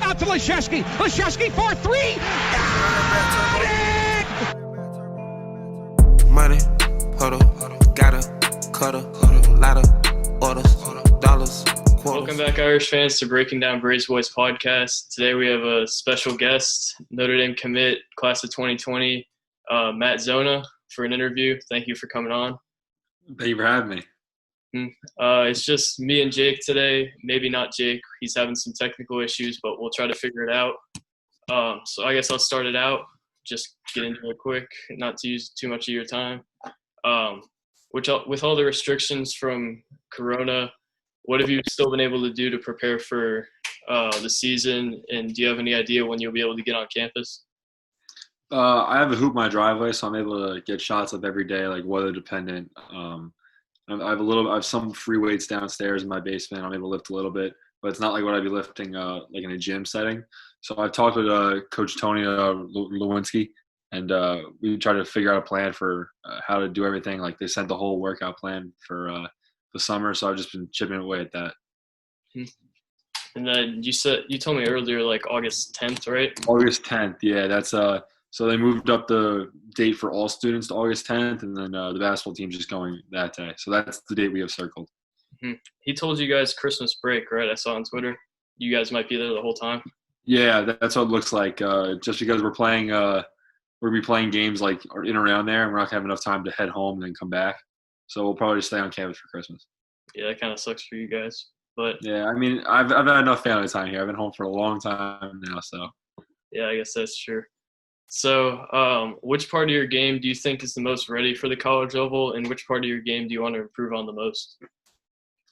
out to Leszewski. Leszewski for three. Got it! Money, huddle, gotta, cuddle, lot of orders, dollars. Welcome back, Irish fans, to Breaking Down Brey's Boys podcast. Today we have a special guest, Notre Dame commit, class of 2020, Matt Zona, for an interview. Thank you for coming on. Thank you for having me. It's just me and Jake today. Maybe not Jake. He's having some technical issues, but we'll try to figure it out. So I guess I'll start it out. Just get into it quick, not to use too much of your time. With all the restrictions from Corona, what have you still been able to do to prepare for the season? And do you have any idea when you'll be able to get on campus? I have a hoop in my driveway, so I'm able to get shots up every day, like weather dependent. I have some free weights downstairs in my basement. I'm able to lift a little bit, but it's not like what I'd be lifting like in a gym setting. So I've talked with Coach Tony Lewinsky, and we tried to figure out a plan for how to do everything. Like they sent the whole workout plan for the summer, so I've just been chipping away at that. And then you told me earlier, like August 10th, right? August 10th, yeah. That's so they moved up the date for all students to August 10th, and then the basketball team's just going that day. So that's the date we have circled. He told you guys Christmas break, right? I saw on Twitter. You guys might be there the whole time. Yeah, that's what it looks like. Just because we'll be playing games like in and around there, and we're not gonna have enough time to head home and then come back. So we'll probably just stay on campus for Christmas. Yeah, that kind of sucks for you guys. But yeah, I mean, I've had enough family time here. I've been home for a long time now, so. Yeah, I guess that's true. So, which part of your game do you think is the most ready for the college level, and which part of your game do you want to improve on the most?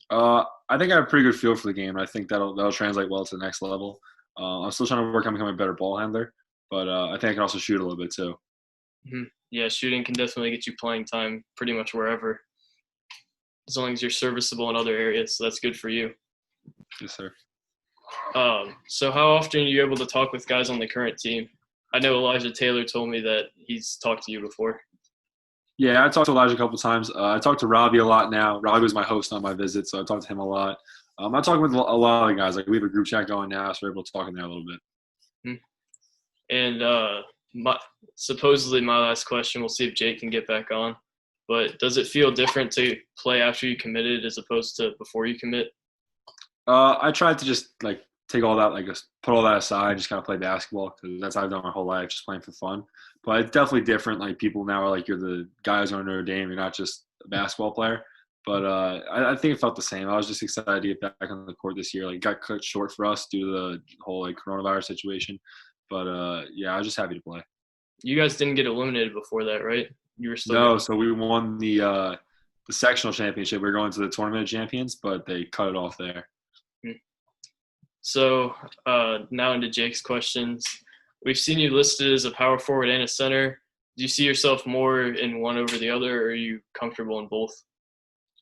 I think I have a pretty good feel for the game. I think that'll translate well to the next level. I'm still trying to work on becoming a better ball handler, but I think I can also shoot a little bit too. Yeah, shooting can definitely get you playing time pretty much wherever, as long as you're serviceable in other areas. So that's good for you. Yes, sir. So how often are you able to talk with guys on the current team? I know Elijah Taylor told me that he's talked to you before. Yeah, I talked to Elijah a couple times. I talked to Robbie a lot now. Robbie was my host on my visit, so I talked to him a lot. I'm talking with a lot of the guys. Like we have a group chat going now, so we're able to talk in there a little bit. And supposedly my last question, we'll see if Jake can get back on. But does it feel different to play after you committed as opposed to before you commit? I tried to just like take all that, like just put all that aside, just kind of play basketball because that's how I've done my whole life, just playing for fun. But it's definitely different. Like people now are like, you're the guys on Notre Dame. You're not just a basketball player. But I think it felt the same. I was just excited to get back on the court this year. Like, got cut short for us due to the whole like coronavirus situation. But yeah, I was just happy to play. You guys didn't get eliminated before that, right? You were still no. So we won the sectional championship. We were going to the tournament of champions, but they cut it off there. So now into Jake's questions. We've seen you listed as a power forward and a center. Do you see yourself more in one over the other, or are you comfortable in both?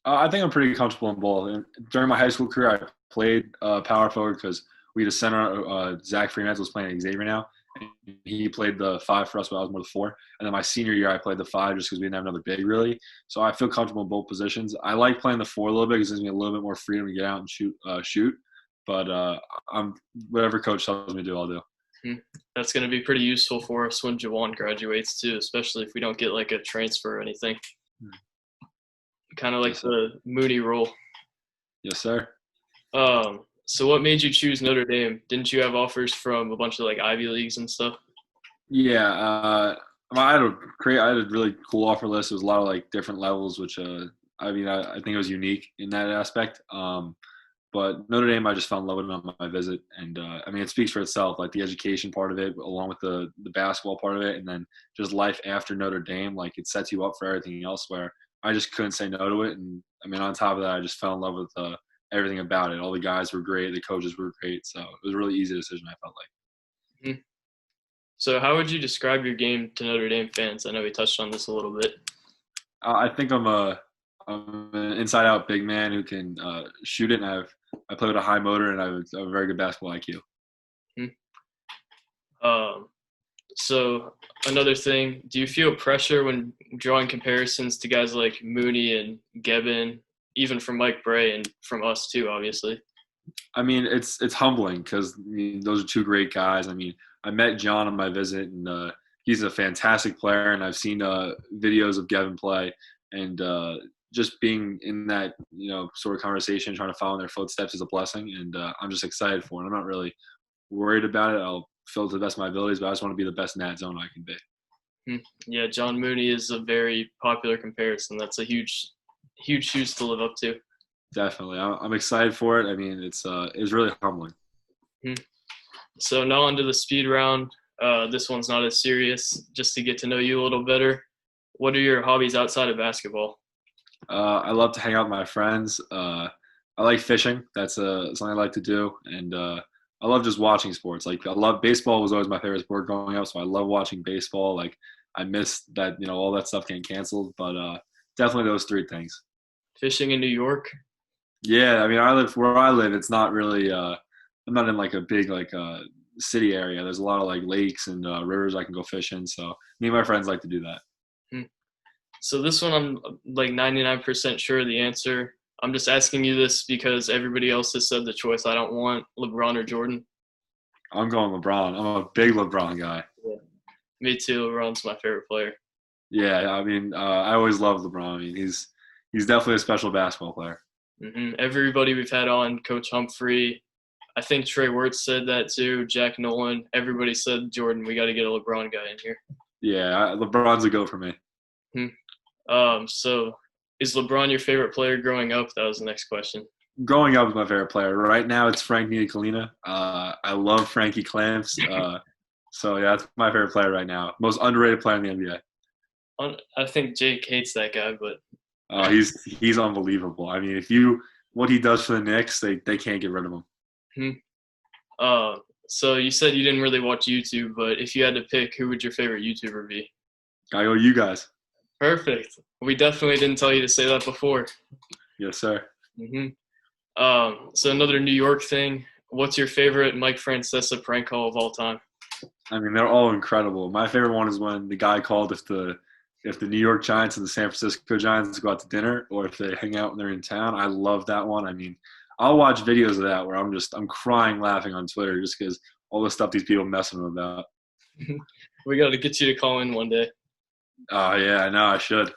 I think I'm pretty comfortable in both. And during my high school career, I played power forward because we had a center. Zach Freeman was playing at Xavier now. And he played the 5 for us, but I was more the 4. And then my senior year, I played the 5 just because we didn't have another big, really. So I feel comfortable in both positions. I like playing the 4 a little bit because it gives me a little bit more freedom to get out and shoot. But I'm whatever coach tells me to do, I'll do. That's going to be pretty useful for us when Jebin graduates too, especially if we don't get like a transfer or anything. Kind of like the Mooney role. Yes, sir. So what made you choose Notre Dame? Didn't you have offers from a bunch of like Ivy Leagues and stuff? Yeah, I had a really cool offer list. It was a lot of like different levels, which I think it was unique in that aspect. But Notre Dame, I just fell in love with it on my visit. And, it speaks for itself, like the education part of it, along with the basketball part of it, and then just life after Notre Dame. Like, it sets you up for everything else where I just couldn't say no to it. And, on top of that, I just fell in love with everything about it. All the guys were great. The coaches were great. So it was a really easy decision, I felt like. So how would you describe your game to Notre Dame fans? I know we touched on this a little bit. I think I'm an inside-out big man who can shoot it, and I play with a high motor, and I have a very good basketball IQ. So another thing, do you feel pressure when drawing comparisons to guys like Mooney and Jebin, even from Brey and from us too, obviously? I mean, it's humbling because those are two great guys. I mean, I met John on my visit, and he's a fantastic player. And I've seen videos of Jebin play, and just being in that sort of conversation, trying to follow in their footsteps is a blessing. And I'm just excited for it. I'm not really worried about it. I'll fill it to the best of my abilities, but I just want to be the best Matt Zona I can be. Yeah, John Mooney is a very popular comparison. That's a huge shoes to live up to. Definitely, I'm excited for it. I mean, it's really humbling. So now on to the speed round. This one's not as serious, just to get to know you a little better. What are your hobbies outside of basketball? I love to hang out with my friends. I like fishing. That's something I like to do, and I love just watching sports. Like, I love baseball. Was always my favorite sport growing up, so I love watching baseball. Like, I miss that all that stuff getting canceled, but definitely those three things. Fishing in New York? Yeah, I mean, where I live. It's not really. I'm not in like a big city area. There's a lot of like lakes and rivers I can go fishing. So me and my friends like to do that. So this one I'm like 99% sure of the answer. I'm just asking you this because everybody else has said the choice I don't want, LeBron or Jordan. I'm going LeBron. I'm a big LeBron guy. Yeah. Me too. LeBron's my favorite player. Yeah, I mean, I always loved LeBron. I mean, he's definitely a special basketball player. Everybody we've had on, Coach Humphrey, I think Trey Wirtz said that too, Jack Nolan, everybody said, Jordan, we got to get a LeBron guy in here. Yeah, LeBron's a go for me. So is LeBron your favorite player growing up? That was the next question. Growing up is my favorite player. Right now it's Frank Ntilikina. I love Frankie Clamps. So yeah, that's my favorite player right now. Most underrated player in the NBA. I think Jake hates that guy, but he's unbelievable. I mean, what he does for the Knicks, they can't get rid of him. So you said you didn't really watch YouTube, but if you had to pick, who would your favorite YouTuber be? I go you guys. Perfect. We definitely didn't tell you to say that before. Yes, sir. So another New York thing. What's your favorite Mike Francesa prank call of all time? I mean, they're all incredible. My favorite one is when the guy called if the New York Giants and the San Francisco Giants go out to dinner, or if they hang out when they're in town. I love that one. I mean, I'll watch videos of that where I'm crying laughing on Twitter just because all the stuff these people messing them about. We got to get you to call in one day. Oh, yeah, I know. I should.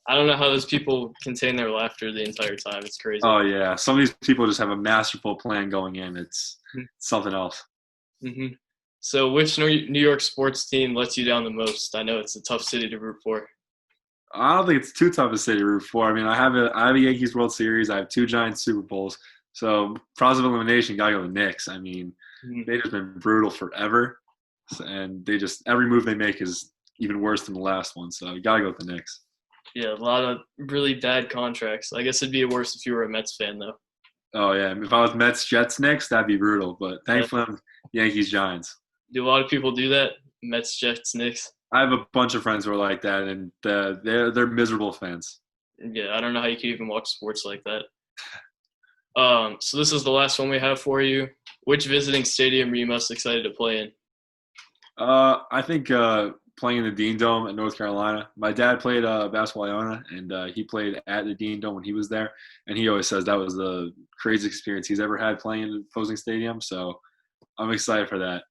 I don't know how those people contain their laughter the entire time. It's crazy. Oh, yeah. Some of these people just have a masterful plan going in. It's something else. So which New York sports team lets you down the most? I know it's a tough city to root for. I don't think it's too tough a city to root for. I mean, I have a Yankees World Series. I have 2 Giants Super Bowls. So process of elimination, got to go to the Knicks. I mean, they've just been brutal forever. And every move they make is even worse than the last one. So you got to go with the Knicks. Yeah, a lot of really bad contracts. I guess it'd be worse if you were a Mets fan, though. Oh, yeah. If I was Mets, Jets, Knicks, that'd be brutal. But thankfully, I'm Yankees, Giants. Do a lot of people do that? Mets, Jets, Knicks? I have a bunch of friends who are like that, and they're miserable fans. Yeah, I don't know how you can even watch sports like that. So this is the last one we have for you. Which visiting stadium are you most excited to play in? I think playing in the Dean Dome in North Carolina. My dad played basketball at Iona, and he played at the Dean Dome when he was there. And he always says that was the craziest experience he's ever had playing in an opposing stadium. So I'm excited for that.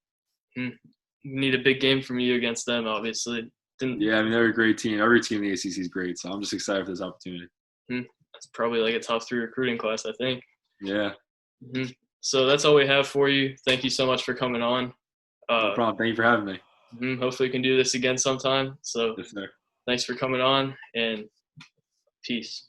We need a big game from you against them, obviously. Yeah, I mean, they're a great team. Every team in the ACC is great. So I'm just excited for this opportunity. That's probably like a top 3 recruiting class, I think. Yeah. So that's all we have for you. Thank you so much for coming on. No problem. Thank you for having me. Hopefully we can do this again sometime. So yes, sir. Thanks for coming on, and peace.